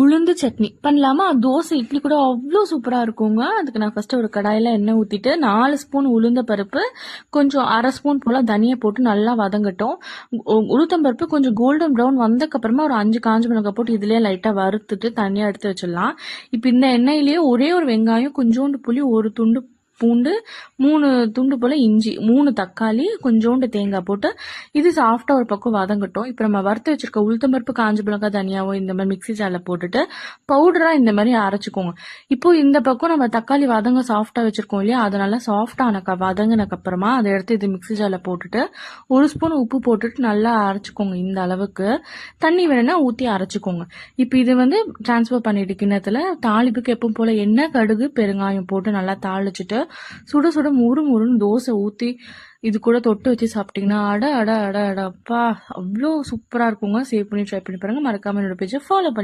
உளுந்து சட்னி பண்ணலாமா? தோசை, இட்லி கூட அவ்வளோ சூப்பராக இருக்குங்க. அதுக்கு நான் ஃபஸ்ட்டு ஒரு கடாயில் எண்ணெய் ஊற்றிட்டு 4 ஸ்பூன் உளுந்த பருப்பு, கொஞ்சம் 1/2 ஸ்பூன் போல் தனியாக போட்டு நல்லா வதங்கட்டும். உளுத்தம்பருப்பு கொஞ்சம் கோல்டன் ப்ரௌன் வந்தக்கப்புறமா ஒரு 5 காஞ்ச மிளகாய் போட்டு இதிலே லைட்டாக வறுத்துட்டு தனியாக எடுத்து வச்சிடலாம். இப்போ இந்த எண்ணெயிலேயே ஒரே ஒரு வெங்காயம், கொஞ்சோண்டு புளி, ஒரு துண்டு பூண்டு, 3 துண்டு போல் இஞ்சி, 3 தக்காளி, கொஞ்சோண்டு தேங்காய் போட்டு இது சாஃப்டாக ஒரு பக்கம் வதங்கட்டும். இப்போ நம்ம வறுத்து வச்சிருக்க உளுத்தம்பருப்பு, காஞ்ச மிளகாய், தனியாவோ இந்த மாதிரி மிக்ஸி ஜாரில் போட்டுட்டு பவுடராக இந்த மாதிரி அரைச்சிக்கோங்க. இப்போ இந்த பக்கம் நம்ம தக்காளி வதங்க சாஃப்டாக வச்சிருக்கோம் இல்லையா, அதனால சாஃப்டாக வதங்கினக்கப்புறமா அதை எடுத்து இது மிக்ஸி ஜாரில் போட்டுட்டு 1 ஸ்பூன் உப்பு போட்டுட்டு நல்லா அரைச்சிக்கோங்க. இந்த அளவுக்கு தண்ணி வேணும்னா ஊற்றி அரைச்சிக்கோங்க. இப்போ இது டிரான்ஸ்ஃபர் பண்ணிட்டு கிண்ணத்தில் தாளிப்புக்கு எப்பவும் போல் எண்ணெய், கடுகு, பெருங்காயம் போட்டு நல்லா தாளிச்சிட்டு சுட சுட முறுமுறுன்னு தோசை ஊற்றி இது கூட தொட்டு வச்சு சாப்பிட்டீங்கன்னா அட அட அட அட அப்பா அவ்வளோ சூப்பராக இருக்குங்க. சேவ் பண்ணி ட்ரை பண்ணி பாருங்க. மறக்காம என்னோட பேஜை ஃபாலோ பண்ணி